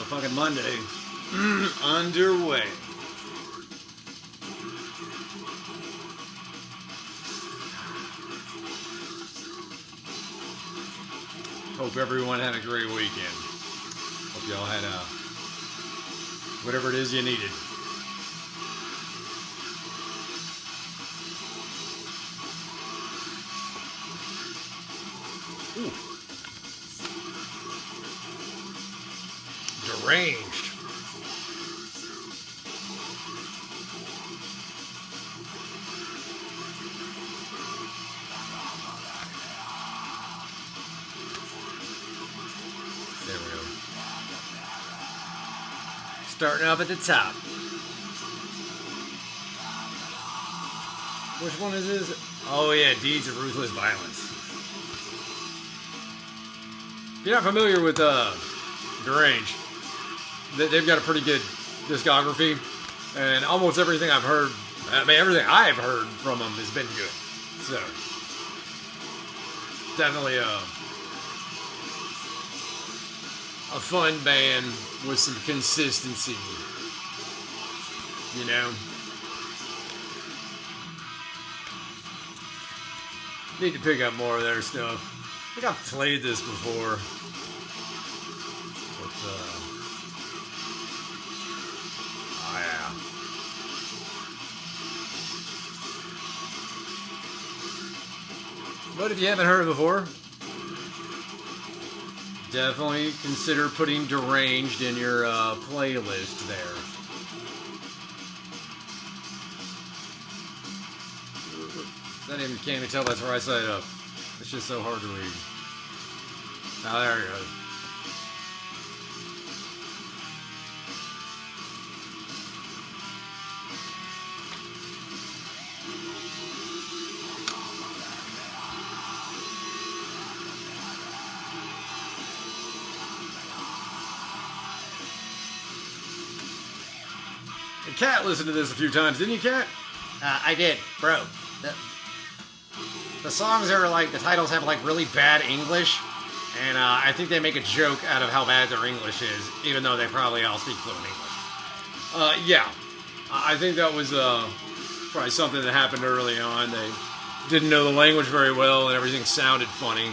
Motherfucking Monday. Underway. Hope everyone had a great weekend. Hope y'all had whatever it is you needed. Ooh. Deranged. There we go. Starting off at the top. Which one is this? Oh yeah, Deeds of Ruthless Violence. If you're not familiar with Deranged, they've got a pretty good discography, and almost everything I've heard, everything I've heard from them has been good. So, definitely a fun band with some consistency, you know. Need to pick up more of their stuff. I think I've played this before. But, oh yeah. But if you haven't heard it before, definitely consider putting Deranged in your playlist there. You can't even tell that's right side up. It's just so hard to read. Oh, there it goes. And Kat listened to this a few times, didn't you, Kat? I did, bro. The songs are like, the titles have like really bad English, and I think they make a joke out of how bad their English is, even though they probably all speak fluent English. Yeah. I think that was probably something that happened early on. They didn't know the language very well, and everything sounded funny.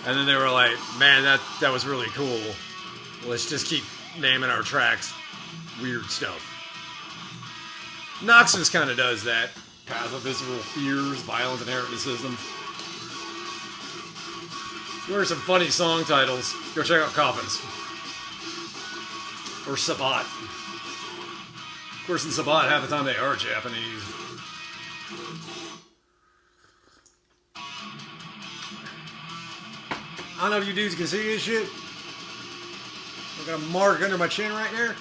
And then they were like, man, that was really cool. Let's just keep naming our tracks weird stuff. Noxus kind of does that. Pathovisceral fears, violent inherent system. There are some funny song titles. Go check out Coffins. Or Sabat. Of course, in Sabat, half the time they are Japanese. I don't know if you dudes can see this shit. I've got a mark under my chin right there.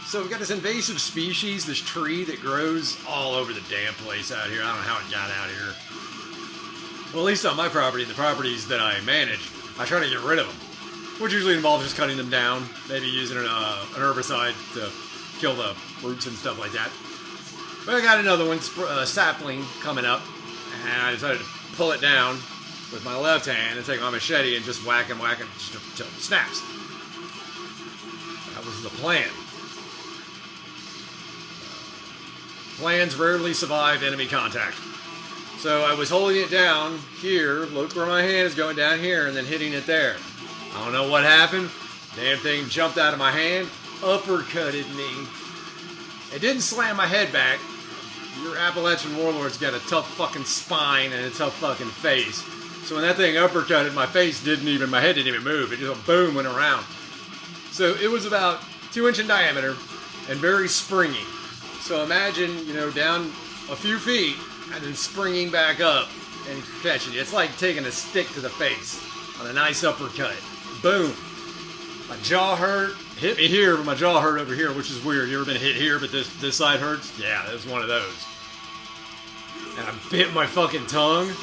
So we've got this invasive species, this tree that grows all over the damn place out here. I don't know how it got out here. Well, at least on my property, the properties that I manage, I try to get rid of them. Which usually involves just cutting them down, maybe using an herbicide to kill the roots and stuff like that. But I got another one, sapling, coming up, and I decided to pull it down with my left hand and take my machete and just whack it until it snaps. That was the plan. Plans rarely survive enemy contact. So I was holding it down here, look where my hand is going down here, and then hitting it there. I don't know what happened. Damn thing jumped out of my hand, uppercutted me. It didn't slam my head back. Your Appalachian warlord's got a tough fucking spine and a tough fucking face. So when that thing uppercutted, my head didn't even move. It just boom, went around. So it was about 2 inch in diameter and very springy. So imagine, down a few feet and then springing back up and catching it. It's like taking a stick to the face on a nice uppercut. Boom. My jaw hurt. Hit me here, but my jaw hurt over here, which is weird. You ever been hit here, but this side hurts? Yeah, it was one of those. And I bit my fucking tongue.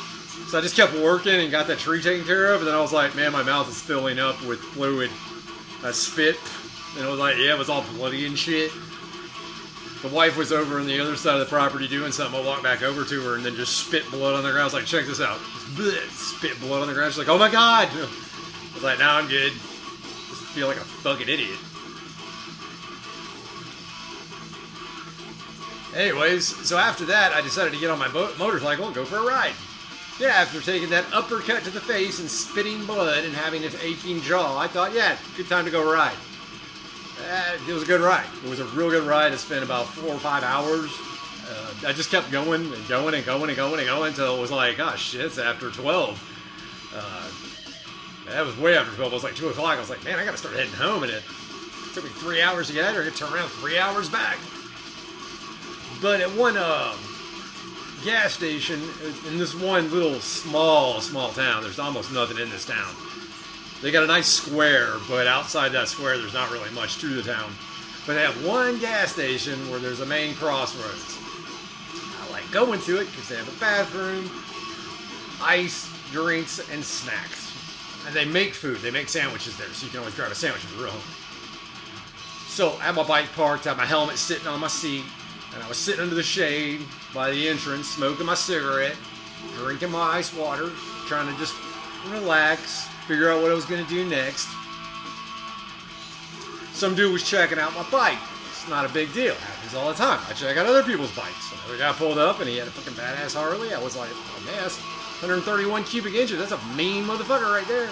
So I just kept working and got that tree taken care of. And then I was like, man, my mouth is filling up with fluid. I spit. And it was like, yeah, it was all bloody and shit. The wife was over on the other side of the property doing something. I walked back over to her and then just spit blood on the ground. I was like, check this out. Spit blood on the ground. She's like, oh my God. I was like, nah, I'm good. Just feel like a fucking idiot. Anyways, so after that, I decided to get on my motorcycle and go for a ride. Yeah, after taking that uppercut to the face and spitting blood and having an aching jaw, I thought, yeah, good time to go ride. It was a good ride. It was a real good ride. It spent about 4 or 5 hours. I just kept going and going and going and going and going until it was like, gosh, shit, it's after 12. That was way after 12. It was like 2 o'clock. I was like, man, I got to start heading home. And it took me 3 hours to get out there. I had to turn around 3 hours back. But at one gas station, in this one little small town, there's almost nothing in this town. They got a nice square, but outside that square, there's not really much to the town. But they have one gas station where there's a main crossroads. I like going to it because they have a bathroom, ice, drinks, and snacks. And they make food. They make sandwiches there, so you can always grab a sandwich if you're real hungry. So I had my bike parked, I had my helmet sitting on my seat, and I was sitting under the shade by the entrance, smoking my cigarette, drinking my ice water, trying to just relax, figure out what I was going to do next. Some dude was checking out my bike. It's not a big deal. It happens all the time. I check out other people's bikes. Another guy pulled up and he had a fucking badass Harley. I was like, oh man, that's 131 cubic inches. That's a mean motherfucker right there.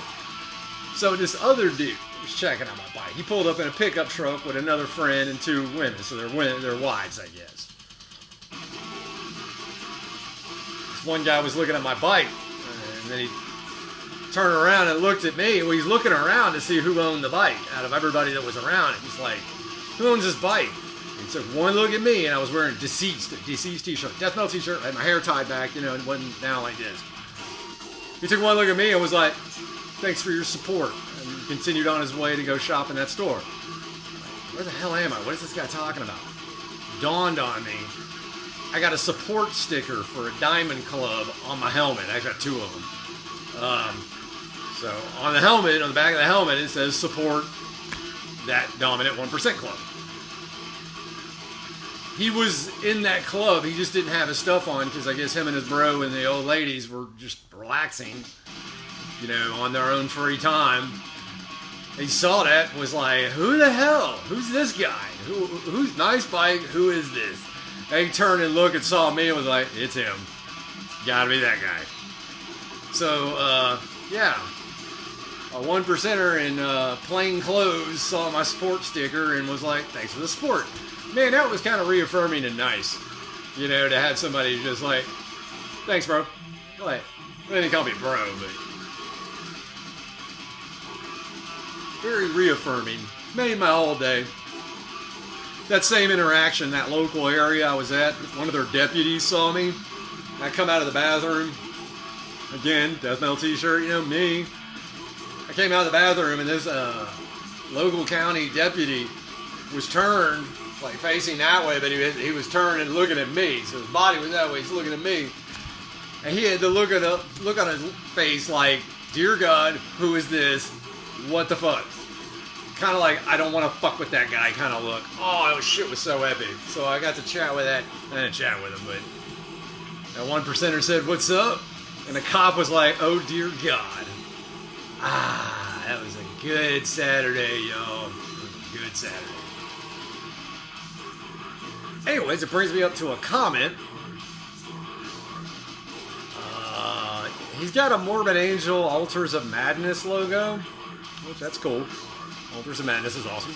So this other dude was checking out my bike. He pulled up in a pickup truck with another friend and 2 women. So they're wives, I guess. This one guy was looking at my bike and then he turned around and looked at me. Well, he's looking around to see who owned the bike out of everybody that was around. And he's like, who owns this bike? He took one look at me, and I was wearing a deceased t-shirt, death metal t-shirt. I had my hair tied back, you know, it wasn't down like this. He took one look at me and was like, thanks for your support, and continued on his way to go shop in that store. Where the hell am I? What is this guy talking about? Dawned on me, I got a support sticker for a diamond club on my helmet. I got 2 of them. So on the helmet, on the back of the helmet, it says support that dominant 1% club. He was in that club. He just didn't have his stuff on because I guess him and his bro and the old ladies were just relaxing, you know, on their own free time. He saw that and was like, who the hell? Who's this guy? Who's nice bike? Who is this? And he turned and looked and saw me and was like, it's him. Gotta be that guy. So, yeah. A 1%er in plain clothes saw my support sticker and was like, thanks for the support. Man, that was kind of reaffirming and nice. You know, to have somebody just like, thanks, bro. Go ahead. They didn't call me bro, but very reaffirming. Made my whole day. That same interaction, that local area I was at, one of their deputies saw me. I come out of the bathroom. Again, death metal t-shirt, you know, me. I came out of the bathroom and this local county deputy was turned, like facing that way, but he was turned and looking at me. So his body was that way, he's looking at me. And he had the look on his face like, dear God, who is this? What the fuck? Kind of like, I don't want to fuck with that guy kind of look. Oh, that shit was so epic. So I got to chat with that. I didn't chat with him, but that 1%er said, what's up? And the cop was like, oh dear God. Ah, that was a good Saturday, y'all. Good Saturday. Anyways, it brings me up to a comment. He's got a Morbid Angel Altars of Madness logo, which that's cool. Altars of Madness is awesome.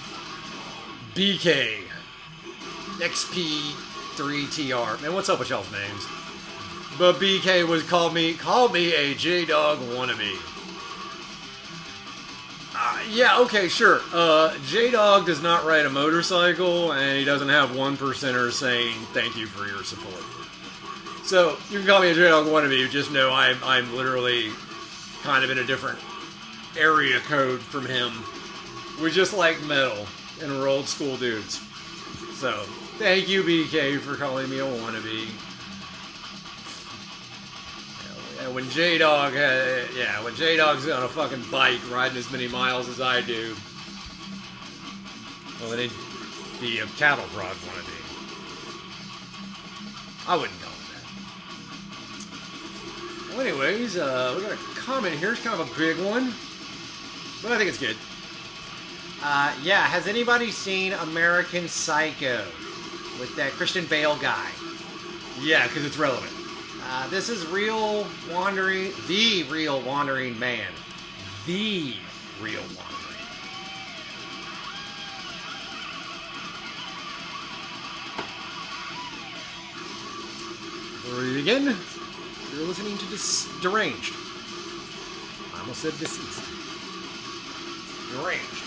BK XP3TR. Man, what's up with y'all's names? But BK was called me a J-Dog wannabe. Yeah, okay, sure. J-Dog does not ride a motorcycle, and he doesn't have 1%ers saying thank you for your support. So you can call me a J-Dog wannabe. Just know I'm literally kind of in a different area code from him. We just like metal, and we're old school dudes. So thank you, BK, for calling me a wannabe. When J-Dog's on a fucking bike riding as many miles as I do, well, then he'd be a cattle prod wannabe. I wouldn't call it that. Well, anyways, we got a comment here. It's kind of a big one, but I think it's good. Yeah, has anybody seen American Psycho? with that Christian Bale guy. Yeah, because it's relevant. This is the real wandering man. The real wandering. Before we begin, you're listening to Deranged. I almost said deceased. Deranged.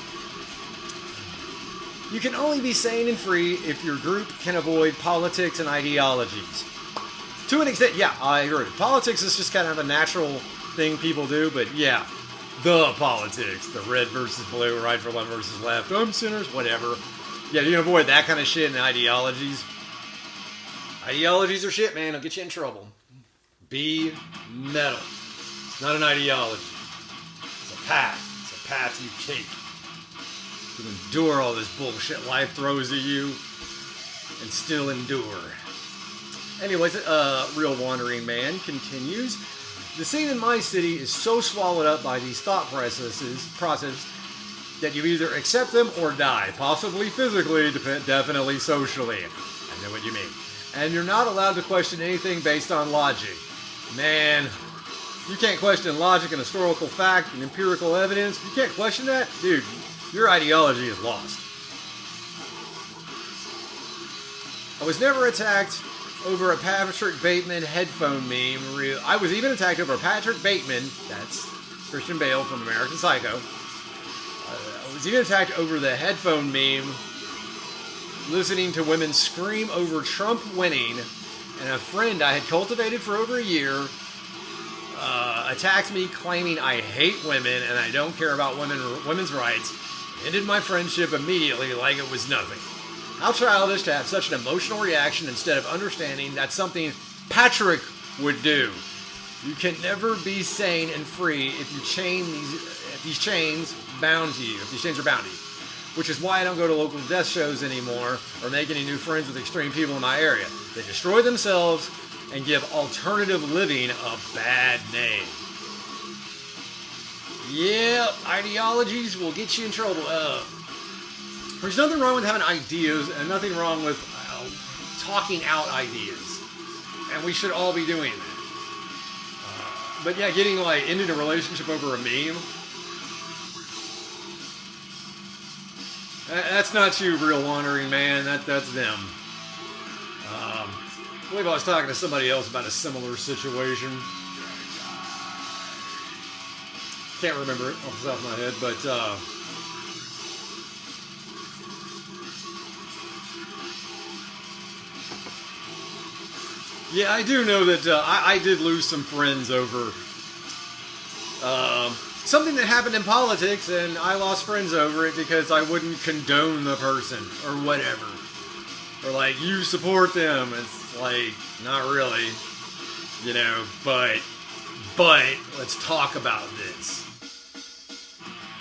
You can only be sane and free if your group can avoid politics and ideologies. To an extent, yeah, I agree. Politics is just kind of a natural thing people do, but yeah, the politics, the red versus blue, right for left versus left, sinners, whatever. Yeah, you can avoid that kind of shit and ideologies. Ideologies are shit, man. It'll get you in trouble. Be metal. It's not an ideology. It's a path. It's a path you take to endure all this bullshit life throws at you and still endure. Anyways, Real Wandering Man continues. The scene in my city is so swallowed up by these thought processes that you either accept them or die. Possibly physically, definitely socially. I know what you mean. And you're not allowed to question anything based on logic. Man, you can't question logic and historical fact and empirical evidence. You can't question that? Dude, your ideology is lost. I was never attacked over a Patrick Bateman headphone meme. I was even attacked over Patrick Bateman, that's Christian Bale from American Psycho. I was even attacked over the headphone meme, listening to women scream over Trump winning, and a friend I had cultivated for over a year attacked me claiming I hate women and I don't care about women's rights, ended my friendship immediately like it was nothing. How childish to have such an emotional reaction instead of understanding that's something Patrick would do. You can never be sane and free if these chains bound to you, if these chains are bound to you. Which is why I don't go to local death shows anymore or make any new friends with extreme people in my area. They destroy themselves and give alternative living a bad name. Yeah, ideologies will get you in trouble. There's nothing wrong with having ideas and nothing wrong with talking out ideas. And we should all be doing that. But yeah, getting into a relationship over a meme, that's not you, Real Wandering Man. That's them. I believe I was talking to somebody else about a similar situation. Can't remember it off the top of my head, but yeah, I do know that I did lose some friends over something that happened in politics, and I lost friends over it because I wouldn't condone the person or whatever. Or you support them. It's not really, but let's talk about this.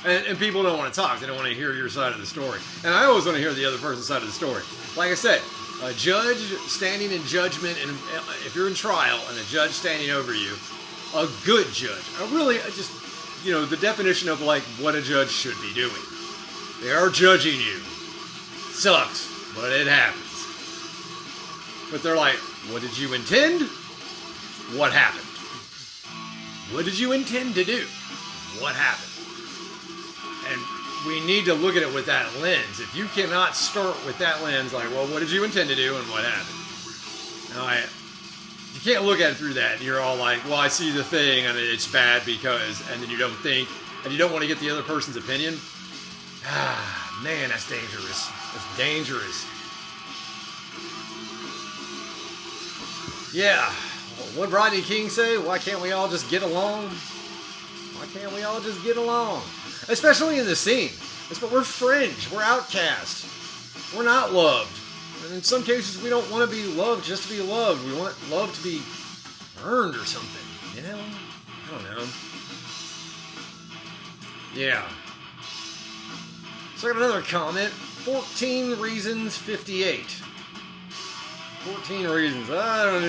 And people don't want to talk. They don't want to hear your side of the story. And I always want to hear the other person's side of the story. Like I said, a judge standing in judgment, and if you're in trial and a judge standing over you, a good judge, the definition of what a judge should be doing. They are judging you. Sucks, but it happens. But they're like, what did you intend? What happened? What did you intend to do? What happened? And we need to look at it with that lens. If you cannot start with that lens, what did you intend to do and what happened? Now, you can't look at it through that. You're all I see the thing and it's bad because, and then you don't think, and you don't want to get the other person's opinion. Man, that's dangerous. That's dangerous. Yeah. What did Rodney King say? Why can't we all just get along? Why can't we all just get along? Especially in the scene. We're fringe. We're outcast. We're not loved. And in some cases, we don't want to be loved just to be loved. We want love to be earned or something. I don't know. Yeah. So I got another comment. 14 reasons 58. 14 reasons. I don't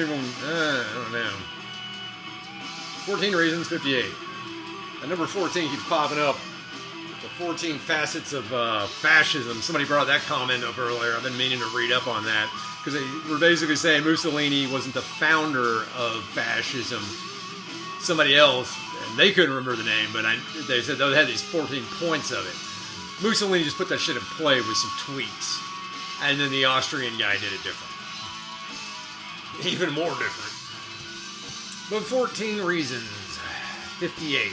know. 14 reasons 58. And number 14 keeps popping up. The 14 facets of fascism. Somebody brought that comment up earlier. I've been meaning to read up on that. Because they were basically saying Mussolini wasn't the founder of fascism. Somebody else, and they couldn't remember the name, but they said they had these 14 points of it. Mussolini just put that shit in play with some tweaks. And then the Austrian guy did it different. Even more different. But 14 reasons. 58.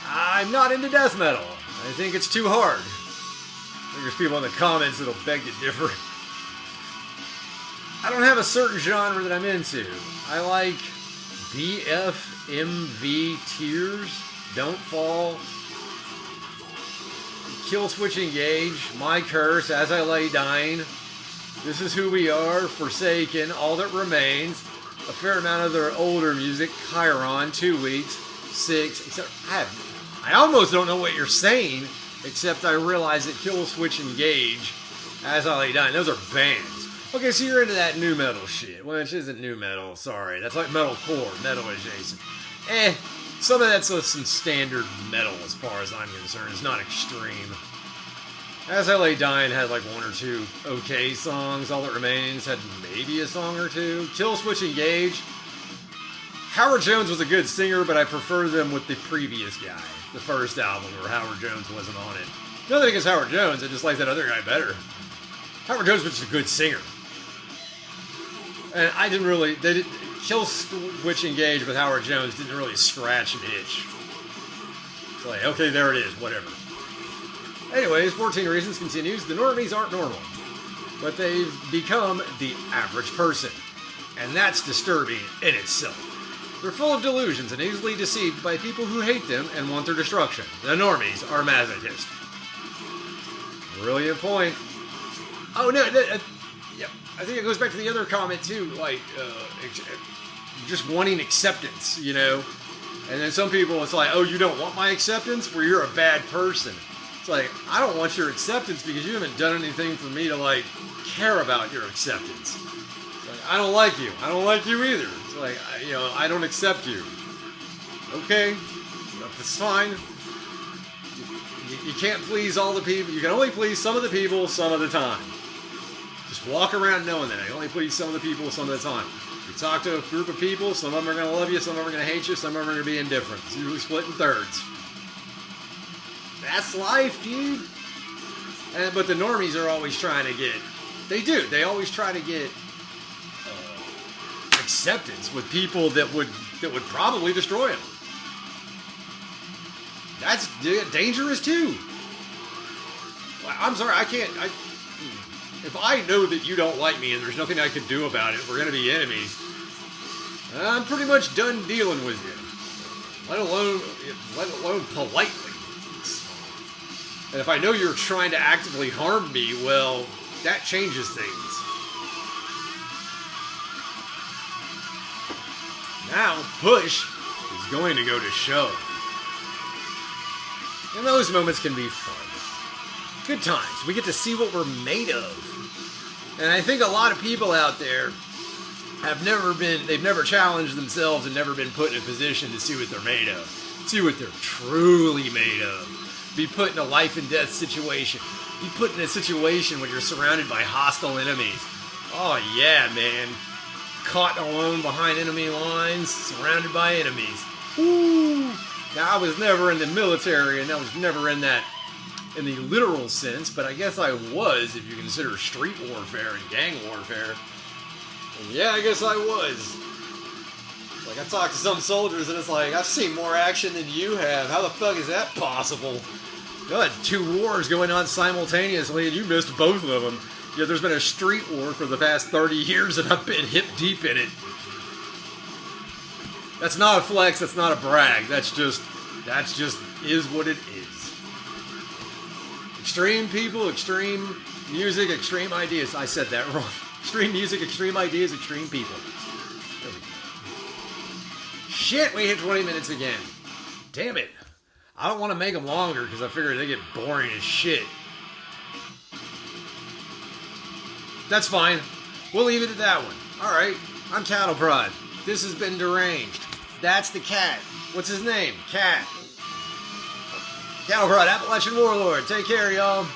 I'm not into death metal. I think it's too hard. I think there's people in the comments that'll beg to differ. I don't have a certain genre that I'm into. I like BFMV Tears, Don't Fall, Kill Switch Engage, My Curse, As I Lay Dying, This Is Who We Are, Forsaken, All That Remains, a fair amount of their older music, Chiron, 2 Weeks, 6, except I almost don't know what you're saying, except I realize that Kill Switch Engage, As I Lay Dying, those are bands. Okay, so you're into that new metal shit, which isn't new metal, sorry. That's like metalcore, metal adjacent. Some of that's some standard metal as far as I'm concerned. It's not extreme. As I Lay Dying had like 1 or 2 okay songs. All That Remains had maybe a song or 2. Kill Switch Engage. Howard Jones was a good singer, but I prefer them with the previous guy. The first album where Howard Jones wasn't on it. Nothing against Howard Jones, I just like that other guy better. Howard Jones was just a good singer. And I didn't really... Kill Switch Engage with Howard Jones didn't really scratch an itch. It's like, okay, there it is, whatever. Anyways, 14 Reasons continues. The normies aren't normal, but they've become the average person. And that's disturbing in itself. They're full of delusions and easily deceived by people who hate them and want their destruction. The normies are masochists. Brilliant point. Oh, no, yeah, I think it goes back to the other comment, too, like, just wanting acceptance, you know? And then some people, it's like, oh, you don't want my acceptance? Well, you're a bad person. It's like, I don't want your acceptance because you haven't done anything for me to, like, care about your acceptance. It's like, I don't like you. I don't like you either. It's like, I don't accept you. Okay, that's fine. You can't please all the people. You can only please some of the people some of the time. Just walk around knowing that I only please some of the people some of the time. You talk to a group of people, some of them are going to love you, some of them are going to hate you, some of them are going to be indifferent. It's usually split in thirds. That's life, dude. But the normies are always trying to get... They always try to get acceptance with people that would probably destroy them. That's dangerous, too. I'm sorry, I can't... If I know that you don't like me and there's nothing I can do about it, we're going to be enemies, I'm pretty much done dealing with you. Let alone politely. And if I know you're trying to actively harm me, well, that changes things. Now, push is going to go to shove. And those moments can be fun. Good times. We get to see what we're made of. And I think a lot of people out there they've never challenged themselves and never been put in a position to see what they're made of. See what they're truly made of. Be put in a life and death situation. Be put in a situation when you're surrounded by hostile enemies. Oh yeah, man. Caught alone behind enemy lines, surrounded by enemies. Woo! Now I was never in the military and I was never in the literal sense, but I guess I was if you consider street warfare and gang warfare. And yeah, I guess I was. Like, I talked to some soldiers and it's like, I've seen more action than you have. How the fuck is that possible? You had 2 wars going on simultaneously and you missed both of them. Yeah, there's been a street war for the past 30 years and I've been hip deep in it. That's not a flex, that's not a brag. That's just is what it is. Extreme people, extreme music, extreme ideas. I said that wrong. Extreme music, extreme ideas, extreme people. There we go. Shit, we hit 20 minutes again. Damn it. I don't want to make them longer because I figure they get boring as shit. That's fine. We'll leave it at that one. Alright, I'm Cattle Prod. This has been Deranged. That's the cat. What's his name? Cat. Cattle Prod, Appalachian Warlord. Take care, y'all.